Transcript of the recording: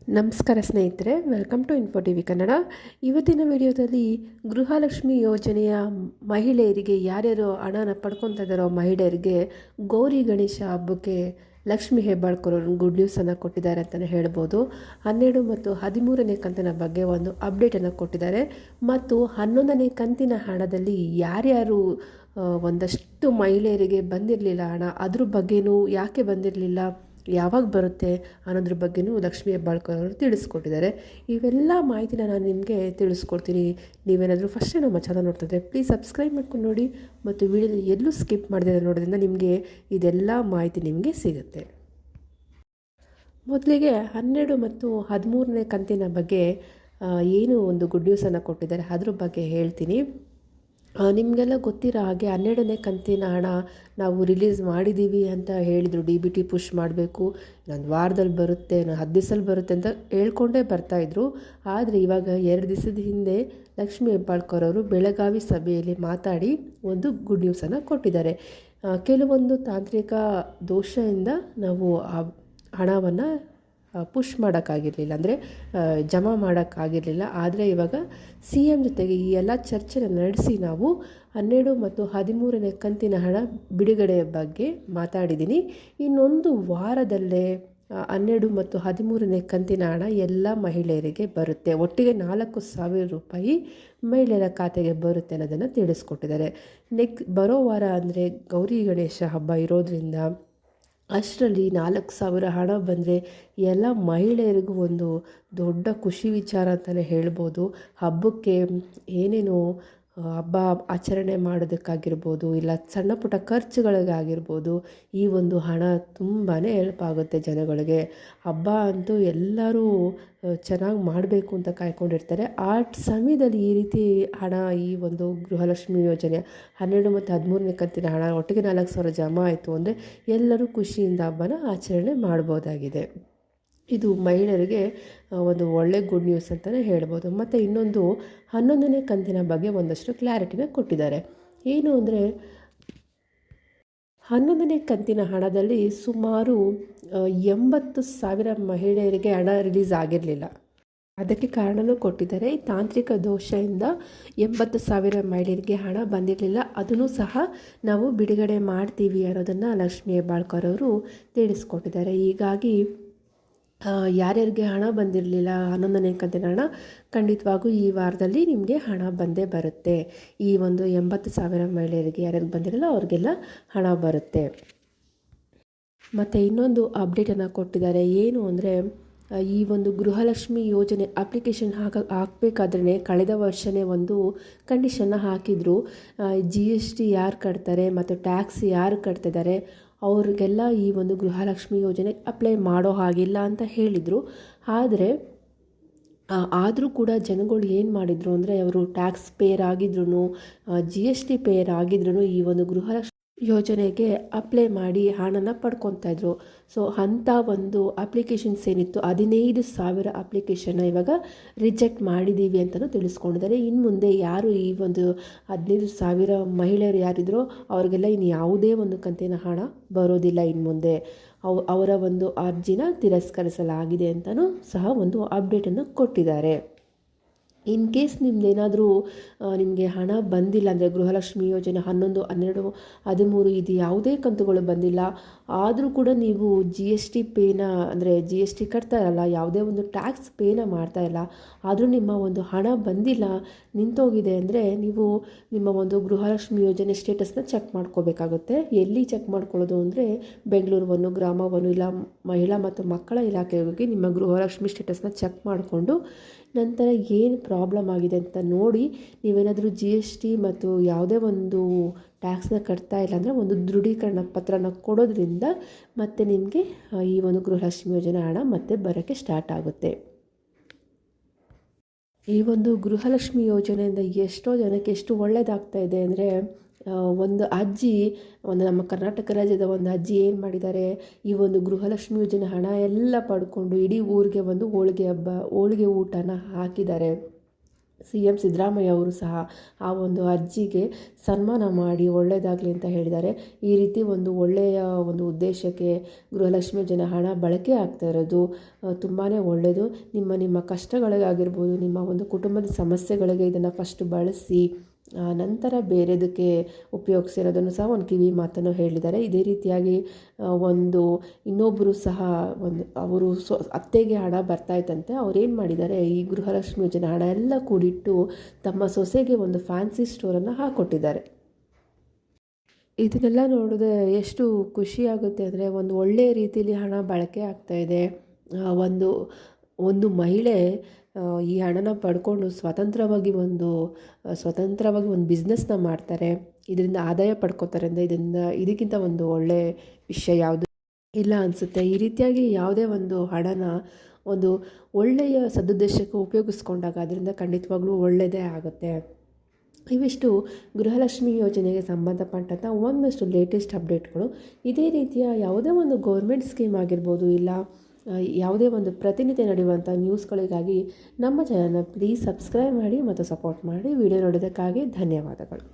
ನಮಸ್ಕಾರ ಸ್ನೇಹಿತರೆ, welcome to info T V Kannada. ಇವತ್ತಿನ ವಿಡಿಯೋದಲ್ಲಿ ಗೃಹಲಕ್ಷ್ಮಿ ಯೋಜನೆಯ ಮಹಿಳೆಯರಿಗೆ ಯಾರ್ಯಾರು ಹಣನ ಪಡ್ಕೊತಾ ಇದ್ದಾರೋ ಮಹಿಳೆಯರಿಗೆ ಗೌರಿ ಗಣೇಶ ಹಬ್ಬಕ್ಕೆ ಲಕ್ಷ್ಮಿ ಹೆಬ್ಬಾಳ್ಕರ್ ಅವರು ಗುಡ್ ನ್ಯೂಸನ್ನು ಕೊಟ್ಟಿದ್ದಾರೆ ಅಂತಲೇ ಹೇಳ್ಬೋದು. 12 ಮತ್ತು 13ನೇ ಕಂತಿನ ಬಗ್ಗೆ ಒಂದು ಅಪ್ಡೇಟನ್ನು ಕೊಟ್ಟಿದ್ದಾರೆ. ಮತ್ತು 11ನೇ ಕಂತಿನ ಹಣದಲ್ಲಿ ಯಾರ್ಯಾರು ಒಂದಷ್ಟು ಮಹಿಳೆಯರಿಗೆ ಬಂದಿರಲಿಲ್ಲ ಹಣ, ಅದ್ರ ಬಗ್ಗೆನೂ ಯಾಕೆ ಬಂದಿರಲಿಲ್ಲ, ಯಾವಾಗ ಬರುತ್ತೆ ಅನ್ನೋದ್ರ ಬಗ್ಗೆಯೂ ಲಕ್ಷ್ಮಿ ಹೆಬ್ಬಾಳ್ಕರ್ ಅವರು ತಿಳಿಸ್ಕೊಟ್ಟಿದ್ದಾರೆ. ಇವೆಲ್ಲ ಮಾಹಿತಿನ ನಾನು ನಿಮಗೆ ತಿಳಿಸ್ಕೊಡ್ತೀನಿ. ನೀವೇನಾದರೂ ಫಸ್ಟ್ ನಮ್ಮ ಚಾನಲ್ ನೋಡ್ತಿದ್ರೆ ಪ್ಲೀಸ್ ಸಬ್ಸ್ಕ್ರೈಬ್ ಮಾಡ್ಕೊಂಡು ನೋಡಿ, ಮತ್ತು ವಿಡಿಯೋನ ಎಲ್ಲೂ ಸ್ಕಿಪ್ ಮಾಡಿದ್ರೆ ನೋಡೋದ್ರಿಂದ ನಿಮಗೆ ಇದೆಲ್ಲ ಮಾಹಿತಿ ನಿಮಗೆ ಸಿಗುತ್ತೆ. ಮೊದಲಿಗೆ 12 ಮತ್ತು 13ನೇ ಕಂತಿನ ಬಗ್ಗೆ ಏನು ಒಂದು ಗುಡ್ ನ್ಯೂಸನ್ನು ಕೊಟ್ಟಿದ್ದಾರೆ ಅದ್ರ ಬಗ್ಗೆ ಹೇಳ್ತೀನಿ. ನಿಮಗೆಲ್ಲ ಗೊತ್ತಿರೋ ಹಾಗೆ 12ನೇ ಕಂತಿನ ಹಣ ನಾವು ರಿಲೀಸ್ ಮಾಡಿದ್ದೀವಿ ಅಂತ ಹೇಳಿದರು. DBT ಪುಷ್ ಮಾಡಬೇಕು, ಇನ್ನೊಂದು ವಾರದಲ್ಲಿ ಬರುತ್ತೆ, 10 ದಿವಸದಲ್ಲಿ ಬರುತ್ತೆ ಅಂತ ಹೇಳ್ಕೊಂಡೇ ಬರ್ತಾಯಿದ್ರು. ಆದರೆ ಇವಾಗ 2 ದಿವಸದ ಹಿಂದೆ ಲಕ್ಷ್ಮಿ ಹೆಬ್ಬಾಳ್ಕರ್ ಅವರು ಬೆಳಗಾವಿ ಸಭೆಯಲ್ಲಿ ಮಾತಾಡಿ ಒಂದು ಗುಡ್ ನ್ಯೂಸನ್ನು ಕೊಟ್ಟಿದ್ದಾರೆ. ಕೆಲವೊಂದು ತಾಂತ್ರಿಕ ದೋಷದಿಂದ ನಾವು ಆ ಹಣವನ್ನು ಪುಷ್ ಮಾಡೋಕ್ಕಾಗಿರಲಿಲ್ಲ, ಅಂದರೆ ಜಮಾ ಮಾಡೋಕ್ಕಾಗಿರಲಿಲ್ಲ. ಆದರೆ ಇವಾಗ CM ಜೊತೆಗೆ ಈ ಎಲ್ಲ ಚರ್ಚೆನ ನಡೆಸಿ ನಾವು 12 ಮತ್ತು 13ನೇ ಕಂತಿನ ಹಣ ಬಿಡುಗಡೆಯ ಬಗ್ಗೆ ಮಾತಾಡಿದ್ದೀನಿ. ಇನ್ನೊಂದು ವಾರದಲ್ಲೇ 12 ಮತ್ತು 13ನೇ ಕಂತಿನ ಹಣ ಎಲ್ಲ ಮಹಿಳೆಯರಿಗೆ ಬರುತ್ತೆ. ಒಟ್ಟಿಗೆ 4,000 ರೂಪಾಯಿ ಮಹಿಳೆಯರ ಖಾತೆಗೆ ಬರುತ್ತೆ ಅನ್ನೋದನ್ನು ತಿಳಿಸ್ಕೊಟ್ಟಿದ್ದಾರೆ. ಬರೋ ವಾರ ಅಂದರೆ ಗೌರಿ ಗಣೇಶ ಹಬ್ಬ ಇರೋದ್ರಿಂದ ಅಷ್ಟರಲ್ಲಿ 4,000 ಹಣ ಬಂದರೆ ಎಲ್ಲ ಮಹಿಳೆಯರಿಗೂ ಒಂದು ದೊಡ್ಡ ಖುಷಿ ವಿಚಾರ ಅಂತಲೇ ಹೇಳ್ಬೋದು. ಹಬ್ಬಕ್ಕೆ ಏನೇನು ಹಬ್ಬ ಆಚರಣೆ ಮಾಡೋದಕ್ಕಾಗಿರ್ಬೋದು, ಇಲ್ಲ ಸಣ್ಣ ಪುಟ್ಟ ಖರ್ಚುಗಳಿಗಾಗಿರ್ಬೋದು, ಈ ಒಂದು ಹಣ ತುಂಬಾ ಹೆಲ್ಪ್ ಆಗುತ್ತೆ ಜನಗಳಿಗೆ. ಹಬ್ಬ ಅಂತೂ ಎಲ್ಲರೂ ಚೆನ್ನಾಗಿ ಮಾಡಬೇಕು ಅಂತ ಕಾಯ್ಕೊಂಡಿರ್ತಾರೆ. ಆ ಸಮಯದಲ್ಲಿ ಈ ರೀತಿ ಹಣ, ಈ ಒಂದು ಗೃಹಲಕ್ಷ್ಮಿ ಯೋಜನೆ 12 ಮತ್ತು 13ನೇ ಕಂತಿನ ಹಣ ಒಟ್ಟಿಗೆ 4,000 ಜಮಾ ಆಯಿತು ಅಂದರೆ ಎಲ್ಲರೂ ಖುಷಿಯಿಂದ ಹಬ್ಬನ ಆಚರಣೆ ಮಾಡ್ಬೋದಾಗಿದೆ. ಇದು ಮಹಿಳೆಯರಿಗೆ ಒಂದು ಒಳ್ಳೆ ಗುಡ್ ನ್ಯೂಸ್ ಅಂತಲೇ ಹೇಳ್ಬೋದು. ಮತ್ತು ಇನ್ನೊಂದು 11ನೇ ಕಂತಿನ ಬಗ್ಗೆ ಒಂದಷ್ಟು ಕ್ಲಾರಿಟಿನ ಕೊಟ್ಟಿದ್ದಾರೆ. ಏನು ಅಂದರೆ 11ನೇ ಕಂತಿನ ಹಣದಲ್ಲಿ ಸುಮಾರು 80,000 ಮಹಿಳೆಯರಿಗೆ ಹಣ ರಿಲೀಸ್ ಆಗಿರಲಿಲ್ಲ. ಅದಕ್ಕೆ ಕಾರಣನೂ ಕೊಟ್ಟಿದ್ದಾರೆ. ತಾಂತ್ರಿಕ ದೋಷದಿಂದ 80,000 ಮಹಿಳೆಯರಿಗೆ ಹಣ ಬಂದಿರಲಿಲ್ಲ. ಅದನ್ನು ಸಹ ನಾವು ಬಿಡುಗಡೆ ಮಾಡ್ತೀವಿ ಅನ್ನೋದನ್ನು ಲಕ್ಷ್ಮಿ ಹೆಬ್ಬಾಳ್ಕರ್ ಅವರು ತಿಳಿಸ್ಕೊಟ್ಟಿದ್ದಾರೆ. ಹೀಗಾಗಿ ಯಾರ್ಯಾರಿಗೆ ಹಣ ಬಂದಿರಲಿಲ್ಲ 11ನೇ ಕಂತಿನ ಹಣ, ಖಂಡಿತವಾಗೂ ಈ ವಾರದಲ್ಲಿ ನಿಮಗೆ ಹಣ ಬಂದೇ ಬರುತ್ತೆ. ಈ ಒಂದು 80,000 ಮಹಿಳೆಯರಿಗೆ ಯಾರ್ಯಾರಿಗೆ ಬಂದಿರಲ್ಲ ಅವ್ರಿಗೆಲ್ಲ ಹಣ ಬರುತ್ತೆ. ಮತ್ತು ಇನ್ನೊಂದು ಅಪ್ಡೇಟನ್ನು ಕೊಟ್ಟಿದ್ದಾರೆ. ಏನು ಅಂದರೆ ಈ ಒಂದು ಗೃಹಲಕ್ಷ್ಮಿ ಯೋಜನೆ ಅಪ್ಲಿಕೇಶನ್ ಹಾಕಬೇಕಾದ್ರೆ ಕಳೆದ ವರ್ಷವೇ ಒಂದು ಕಂಡೀಷನ್ನ ಹಾಕಿದರು. GST ಯಾರು ಕಟ್ತಾರೆ ಮತ್ತು ಟ್ಯಾಕ್ಸ್ ಯಾರು ಕಟ್ತಿದ್ದಾರೆ ಅವ್ರಿಗೆಲ್ಲ ಈ ಒಂದು ಗೃಹಲಕ್ಷ್ಮಿ ಯೋಜನೆ ಅಪ್ಲೈ ಮಾಡೋ ಹಾಗಿಲ್ಲ ಅಂತ ಹೇಳಿದರು. ಆದರೂ ಕೂಡ ಜನಗಳು ಏನು ಮಾಡಿದರು ಅಂದರೆ, ಅವರು ಟ್ಯಾಕ್ಸ್ ಪೇಯರ್ ಆಗಿದ್ರು, GST ಪೇಯರ್ ಆಗಿದ್ರು ಈ ಒಂದು ಗೃಹಲಕ್ಷ್ಮಿ ಯೋಜನೆಗೆ ಅಪ್ಲೈ ಮಾಡಿ ಹಣನ ಪಡ್ಕೊತಾಯಿದ್ರು. ಸೊ ಅಂಥ ಒಂದು ಅಪ್ಲಿಕೇಶನ್ಸ್ ಏನಿತ್ತು 15,000 ಅಪ್ಲಿಕೇಶನ್ನ ಇವಾಗ ರಿಜೆಕ್ಟ್ ಮಾಡಿದ್ದೀವಿ ಅಂತಲೂ ತಿಳಿಸ್ಕೊಂಡಿದ್ದಾರೆ. ಇನ್ನು ಮುಂದೆ ಯಾರು ಈ ಒಂದು 15,000 ಮಹಿಳೆಯರು ಯಾರಿದ್ರೋ ಅವ್ರಿಗೆಲ್ಲ ಇನ್ನು ಯಾವುದೇ ಒಂದು ಕಂತಿನ ಹಣ ಬರೋದಿಲ್ಲ. ಇನ್ನು ಮುಂದೆ ಅವರ ಒಂದು ಅರ್ಜಿನ ತಿರಸ್ಕರಿಸಲಾಗಿದೆ ಅಂತಲೂ ಸಹ ಒಂದು ಅಪ್ಡೇಟನ್ನು ಕೊಟ್ಟಿದ್ದಾರೆ. ಇನ್ ಕೇಸ್ ನಿಮ್ಮದೇನಾದರೂ ನಿಮಗೆ ಹಣ ಬಂದಿಲ್ಲ ಅಂದರೆ, ಗೃಹಲಕ್ಷ್ಮಿ ಯೋಜನೆ 11, 12, 13 ಇದು ಯಾವುದೇ ಕಂತುಗಳು ಬಂದಿಲ್ಲ, ಆದರೂ ಕೂಡ ನೀವು GST ಪೇನ, ಅಂದರೆ GST ಕಟ್ತಾ ಇರಲ್ಲ, ಯಾವುದೇ ಒಂದು ಟ್ಯಾಕ್ಸ್ ಪೇನ ಮಾಡ್ತಾ ಇಲ್ಲ, ಆದರೂ ನಿಮ್ಮ ಒಂದು ಹಣ ಬಂದಿಲ್ಲ, ನಿಂತೋಗಿದೆ ಅಂದರೆ ನೀವು ನಿಮ್ಮ ಒಂದು ಗೃಹಲಕ್ಷ್ಮಿ ಯೋಜನೆ ಸ್ಟೇಟಸ್ನ ಚೆಕ್ ಮಾಡ್ಕೋಬೇಕಾಗುತ್ತೆ. ಎಲ್ಲಿ ಚೆಕ್ ಮಾಡ್ಕೊಳ್ಳೋದು ಅಂದರೆ, ಬೆಂಗಳೂರು 1, ಗ್ರಾಮ 1, ಇಲ್ಲ ಮಹಿಳಾ ಮತ್ತು ಮಕ್ಕಳ ಇಲಾಖೆಗೆ ಹೋಗಿ ನಿಮ್ಮ ಗೃಹಲಕ್ಷ್ಮಿ ಸ್ಟೇಟಸ್ನ ಚೆಕ್ ಮಾಡಿಕೊಂಡು ನಂತರ ಏನು ಪ್ರಾಬ್ಲಮ್ ಆಗಿದೆ ಅಂತ ನೋಡಿ, ನೀವೇನಾದರೂ GST ಮತ್ತು ಯಾವುದೇ ಒಂದು ಟ್ಯಾಕ್ಸ್ನ ಕಟ್ತಾ ಇಲ್ಲ ಅಂದರೆ ಒಂದು ದೃಢೀಕರಣ ಪತ್ರನ ಕೊಡೋದ್ರಿಂದ ಮತ್ತೆ ನಿಮಗೆ ಈ ಒಂದು ಗೃಹಲಕ್ಷ್ಮಿ ಯೋಜನೆ ಹಣ ಮತ್ತೆ ಬರೋಕ್ಕೆ ಸ್ಟಾರ್ಟ್ ಆಗುತ್ತೆ. ಈ ಒಂದು ಗೃಹಲಕ್ಷ್ಮಿ ಯೋಜನೆಯಿಂದ ಎಷ್ಟೋ ಜನಕ್ಕೆ ಎಷ್ಟು ಒಳ್ಳೆಯದಾಗ್ತಾ ಇದೆ ಅಂದರೆ, ಒಂದು ಅಜ್ಜಿ, ನಮ್ಮ ಕರ್ನಾಟಕ ರಾಜ್ಯದ ಒಂದು ಅಜ್ಜಿ ಏನು ಮಾಡಿದ್ದಾರೆ, ಈ ಒಂದು ಗೃಹಲಕ್ಷ್ಮಿ ಯೋಜನೆ ಹಣ ಎಲ್ಲ ಪಡ್ಕೊಂಡು ಇಡೀ ಊರಿಗೆ ಒಂದು ಹೋಳಿಗೆ ಊಟನ ಹಾಕಿದ್ದಾರೆ. CM ಸಿದ್ದರಾಮಯ್ಯ ಅವರು ಸಹ ಆ ಒಂದು ಅರ್ಜಿಗೆ ಸನ್ಮಾನ ಮಾಡಿ ಒಳ್ಳೆಯದಾಗಲಿ ಅಂತ ಹೇಳಿದ್ದಾರೆ. ಈ ರೀತಿ ಒಂದು ಒಳ್ಳೆಯ ಒಂದು ಉದ್ದೇಶಕ್ಕೆ ಗೃಹಲಕ್ಷ್ಮಿ ಯೋಜನೆ ಹಣ ಬಳಕೆ ಆಗ್ತಾ ಇರೋದು ತುಂಬಾ ಒಳ್ಳೆಯದು. ನಿಮ್ಮ ಕಷ್ಟಗಳಿಗಾಗಿರ್ಬೋದು, ನಿಮ್ಮ ಒಂದು ಕುಟುಂಬದ ಸಮಸ್ಯೆಗಳಿಗೆ ಇದನ್ನು ಫಸ್ಟ್ ಬಳಸಿ ನಂತರ ಬೇರೆದಕ್ಕೆ ಉಪಯೋಗಿಸಿರೋದನ್ನು ಸಹ ಒಂದು ಕಿವಿ ಮಾತನ್ನು ಹೇಳಿದ್ದಾರೆ. ಇದೇ ರೀತಿಯಾಗಿ ಒಂದು ಇನ್ನೊಬ್ಬರು ಸಹ ಅವರು ಅತ್ತೆಗೆ ಹಣ ಬರ್ತಾಯಿತ್ತಂತೆ. ಅವ್ರೇನು ಮಾಡಿದ್ದಾರೆ, ಈ ಗೃಹಲಕ್ಷ್ಮಿ ಯೋಜನೆ ಹಣ ಎಲ್ಲ ಕೂಡಿಟ್ಟು ತಮ್ಮ ಸೊಸೆಗೆ ಒಂದು ಫ್ಯಾನ್ಸಿ ಸ್ಟೋರನ್ನು ಹಾಕ್ಕೊಟ್ಟಿದ್ದಾರೆ. ಇದನ್ನೆಲ್ಲ ನೋಡಿದ್ರೆ ಎಷ್ಟು ಖುಷಿಯಾಗುತ್ತೆ ಅಂದರೆ, ಒಂದು ಒಳ್ಳೆಯ ರೀತಿಯಲ್ಲಿ ಹಣ ಬಳಕೆ ಆಗ್ತಾಯಿದೆ. ಒಂದು ಮಹಿಳೆ ಈ ಹಣನ ಪಡ್ಕೊಂಡು ಸ್ವತಂತ್ರವಾಗಿ ಒಂದು ಬಿಸ್ನೆಸ್ನ ಮಾಡ್ತಾರೆ, ಇದರಿಂದ ಆದಾಯ ಪಡ್ಕೋತಾರೆ ಅಂದರೆ ಇದಕ್ಕಿಂತ ಒಂದು ಒಳ್ಳೆಯ ವಿಷಯ ಯಾವುದು ಇಲ್ಲ ಅನಿಸುತ್ತೆ. ಈ ರೀತಿಯಾಗಿ ಯಾವುದೇ ಒಂದು ಹಣನ ಒಂದು ಒಳ್ಳೆಯ ಸದುದ್ದೇಶಕ್ಕೆ ಉಪಯೋಗಿಸ್ಕೊಂಡಾಗ ಅದರಿಂದ ಖಂಡಿತವಾಗ್ಲೂ ಒಳ್ಳೆಯದೇ ಆಗುತ್ತೆ. ಇವಿಷ್ಟು ಗೃಹಲಕ್ಷ್ಮಿ ಯೋಜನೆಗೆ ಸಂಬಂಧಪಟ್ಟಂಥ ಒಂದಷ್ಟು ಲೇಟೆಸ್ಟ್ ಅಪ್ಡೇಟ್ಗಳು. ಇದೇ ರೀತಿಯ ಯಾವುದೇ ಒಂದು ಗೌರ್ಮೆಂಟ್ ಸ್ಕೀಮ್ ಆಗಿರ್ಬೋದು, ಇಲ್ಲ ಯಾವುದೇ ಒಂದು ಪ್ರತಿನಿತ್ಯ ನಡೆಯುವಂಥ ನ್ಯೂಸ್ಗಳಿಗಾಗಿ ನಮ್ಮ ಚಾನಲ್ನ ಪ್ಲೀಸ್ ಸಬ್ಸ್ಕ್ರೈಬ್ ಮಾಡಿ ಮತ್ತು ಸಪೋರ್ಟ್ ಮಾಡಿ. ವಿಡಿಯೋ ನೋಡೋದಕ್ಕಾಗಿ ಧನ್ಯವಾದಗಳು.